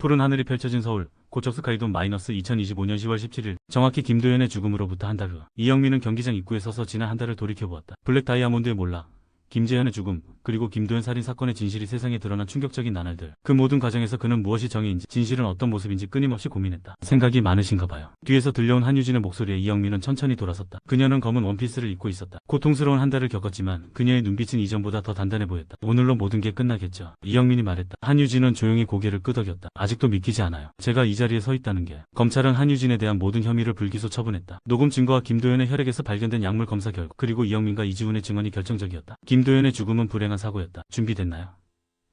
푸른 하늘이 펼쳐진 서울. 고척 스카이돔 -2025년 10월 17일. 정확히 김도현의 죽음으로부터 한 달 후. 이영민은 경기장 입구에 서서 지난 한 달을 돌이켜보았다. 블랙 다이아몬드의 몰락, 김재현의 죽음, 그리고 김도현 살인 사건의 진실이 세상에 드러난 충격적인 나날들. 그 모든 과정에서 그는 무엇이 정의인지, 진실은 어떤 모습인지 끊임없이 고민했다. 생각이 많으신가 봐요. 뒤에서 들려온 한유진의 목소리에 이영민은 천천히 돌아섰다. 그녀는 검은 원피스를 입고 있었다. 고통스러운 한 달을 겪었지만 그녀의 눈빛은 이전보다 더 단단해 보였다. 오늘로 모든 게 끝나겠죠. 이영민이 말했다. 한유진은 조용히 고개를 끄덕였다. 아직도 믿기지 않아요. 제가 이 자리에 서 있다는 게. 검찰은 한유진에 대한 모든 혐의를 불기소 처분했다. 녹음 증거와 김도현의 혈액에서 발견된 약물 검사 결과, 그리고 이영민과 이지훈의 증언이 결정적이었다. 김도현의 죽음은 불행한 사고였다. 준비됐나요?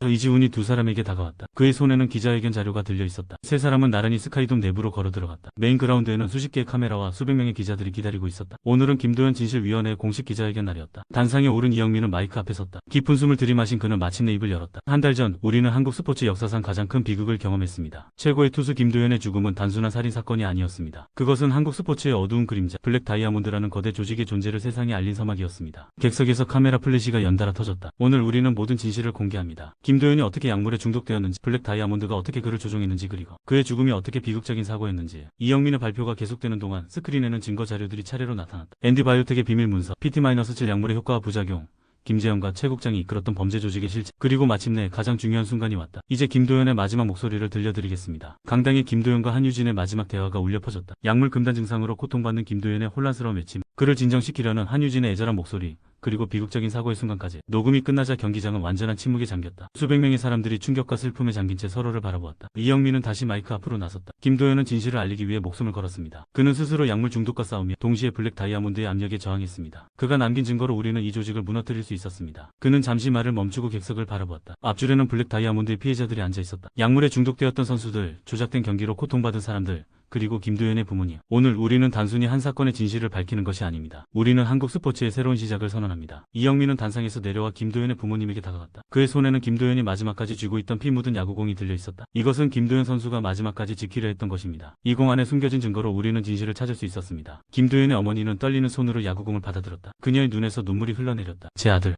이지훈이 두 사람에게 다가왔다. 그의 손에는 기자회견 자료가 들려 있었다. 세 사람은 나란히 스카이돔 내부로 걸어 들어갔다. 메인 그라운드에는 수십 개의 카메라와 수백 명의 기자들이 기다리고 있었다. 오늘은 김도현 진실위원회의 공식 기자회견 날이었다. 단상에 오른 이영민은 마이크 앞에 섰다. 깊은 숨을 들이마신 그는 마침내 입을 열었다. 한 달 전 우리는 한국 스포츠 역사상 가장 큰 비극을 경험했습니다. 최고의 투수 김도현의 죽음은 단순한 살인 사건이 아니었습니다. 그것은 한국 스포츠의 어두운 그림자, 블랙 다이아몬드라는 거대 조직의 존재를 세상에 알린 서막이었습니다. 객석에서 카메라 플래시가 연달아 터졌다. 오늘 우리는 모든 진실을 공개합니다. 김도현이 어떻게 약물에 중독되었는지, 블랙 다이아몬드가 어떻게 그를 조종했는지, 그리고 그의 죽음이 어떻게 비극적인 사고였는지. 이영민의 발표가 계속되는 동안 스크린에는 증거 자료들이 차례로 나타났다. 앤디 바이오텍의 비밀 문서, PT-7 약물의 효과와 부작용, 김재현과 최 국장이 이끌었던 범죄 조직의 실체, 그리고 마침내 가장 중요한 순간이 왔다. 이제 김도현의 마지막 목소리를 들려드리겠습니다. 강당에 김도현과 한유진의 마지막 대화가 울려 퍼졌다. 약물 금단 증상으로 고통받는 김도현의 혼란스러운 외침, 그를 진정시키려는 한유진의 애절한 목소리, 그리고 비극적인 사고의 순간까지. 녹음이 끝나자 경기장은 완전한 침묵에 잠겼다. 수백 명의 사람들이 충격과 슬픔에 잠긴 채 서로를 바라보았다. 이영민은 다시 마이크 앞으로 나섰다. 김도현은 진실을 알리기 위해 목숨을 걸었습니다. 그는 스스로 약물 중독과 싸우며 동시에 블랙 다이아몬드의 압력에 저항했습니다. 그가 남긴 증거로 우리는 이 조직을 무너뜨릴 수 있었습니다. 그는 잠시 말을 멈추고 객석을 바라보았다. 앞줄에는 블랙 다이아몬드의 피해자들이 앉아 있었다. 약물에 중독되었던 선수들, 조작된 경기로 고통받은 사람들, 그리고 김도현의 부모님. 오늘 우리는 단순히 한 사건의 진실을 밝히는 것이 아닙니다. 우리는 한국 스포츠의 새로운 시작을 선언합니다. 이영민은 단상에서 내려와 김도현의 부모님에게 다가갔다. 그의 손에는 김도현이 마지막까지 쥐고 있던 피 묻은 야구공이 들려 있었다. 이것은 김도현 선수가 마지막까지 지키려 했던 것입니다. 이 공 안에 숨겨진 증거로 우리는 진실을 찾을 수 있었습니다. 김도현의 어머니는 떨리는 손으로 야구공을 받아들었다. 그녀의 눈에서 눈물이 흘러내렸다.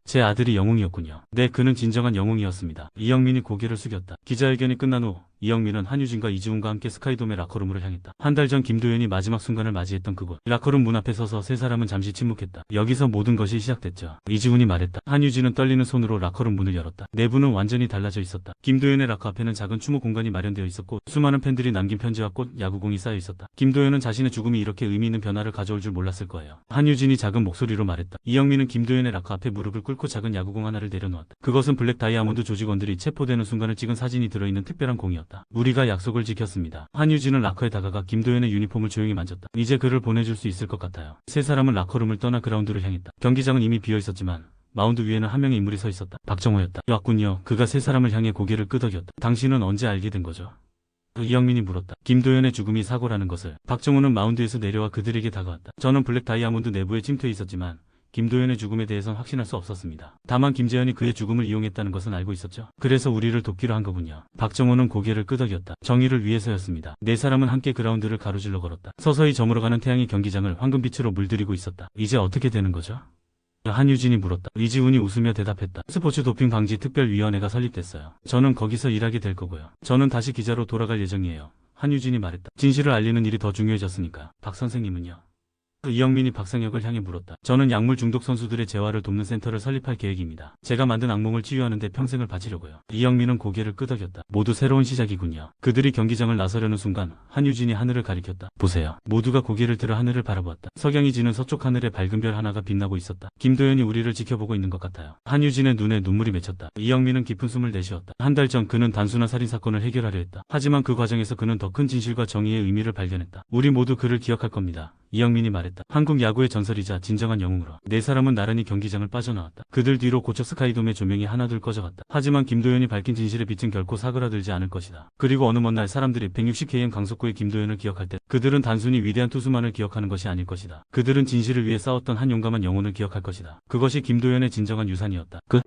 제 아들이 영웅이었군요. 네, 그는 진정한 영웅이었습니다. 이영민이 고개를 숙였다. 기자회견이 끝난 후 이영민은 한유진과 이지훈과 함께 스카이돔의 라커룸으로 향했다. 한 달 전 김도현이 마지막 순간을 맞이했던 그곳. 라커룸 문 앞에 서서 세 사람은 잠시 침묵했다. 여기서 모든 것이 시작됐죠. 이지훈이 말했다. 한유진은 떨리는 손으로 라커룸 문을 열었다. 내부는 완전히 달라져 있었다. 김도현의 라커 앞에는 작은 추모 공간이 마련되어 있었고 수많은 팬들이 남긴 편지와 꽃, 야구공이 쌓여 있었다. 김도현은 자신의 죽음이 이렇게 의미 있는 변화를 가져올 줄 몰랐을 거예요. 한유진이 작은 목소리로 말했다. 이영민은 김도현의 라커 앞에 무릎을 꿇고 작은 야구공 하나를 내려놓았다. 그것은 블랙 다이아몬드 조직원들이 체포되는 순간을 찍은 사진이 들어있는 특별한 공이었다. 우리가 약속을 지켰습니다. 한유진은 라커에 다가가 김도현의 유니폼을 조용히 만졌다. 이제 그를 보내줄 수 있을 것 같아요. 세 사람은 라커룸을 떠나 그라운드를 향했다. 경기장은 이미 비어 있었지만 마운드 위에는 한 명의 인물이 서 있었다. 박정호였다. 왔군요. 그가 세 사람을 향해 고개를 끄덕였다. 당신은 언제 알게 된 거죠? 이영민이 물었다. 김도현의 죽음이 사고라는 것을. 박정호는 마운드에서 내려와 그들에게 다가왔다. 저는 블랙 다이아몬드 내부에 침투해 있었지만 김도현의 죽음에 대해선 확신할 수 없었습니다. 다만 김재현이 그의 죽음을 이용했다는 것은 알고 있었죠. 그래서 우리를 돕기로 한 거군요. 박정호는 고개를 끄덕였다. 정의를 위해서였습니다. 네 사람은 함께 그라운드를 가로질러 걸었다. 서서히 저물어가는 태양이 경기장을 황금빛으로 물들이고 있었다. 이제 어떻게 되는 거죠? 한유진이 물었다. 이지훈이 웃으며 대답했다. 스포츠 도핑 방지 특별위원회가 설립됐어요. 저는 거기서 일하게 될 거고요. 저는 다시 기자로 돌아갈 예정이에요. 한유진이 말했다. 진실을 알리는 일이 더 중요해졌으니까. 박 선생님은요? 이영민이 박상혁을 향해 물었다. 저는 약물 중독 선수들의 재활을 돕는 센터를 설립할 계획입니다. 제가 만든 악몽을 치유하는 데 평생을 바치려고요. 이영민은 고개를 끄덕였다. 모두 새로운 시작이군요. 그들이 경기장을 나서려는 순간 한유진이 하늘을 가리켰다. 보세요. 모두가 고개를 들어 하늘을 바라보았다. 석양이 지는 서쪽 하늘에 밝은 별 하나가 빛나고 있었다. 김도현이 우리를 지켜보고 있는 것 같아요. 한유진의 눈에 눈물이 맺혔다. 이영민은 깊은 숨을 내쉬었다. 한 달 전 그는 단순한 살인 사건을 해결하려 했다. 하지만 그 과정에서 그는 더 큰 진실과 정의의 의미를 발견했다. 우리 모두 그를 기억할 겁니다. 이영민이 말했다. 한국 야구의 전설이자 진정한 영웅으로. 네 사람은 나란히 경기장을 빠져나왔다. 그들 뒤로 고척 스카이돔의 조명이 하나둘 꺼져갔다. 하지만 김도현이 밝힌 진실의 빛은 결코 사그라들지 않을 것이다. 그리고 어느 먼 날 사람들이 160km 강속구의 김도현을 기억할 때 그들은 단순히 위대한 투수만을 기억하는 것이 아닐 것이다. 그들은 진실을 위해 싸웠던 한 용감한 영혼을 기억할 것이다. 그것이 김도현의 진정한 유산이었다. 끝.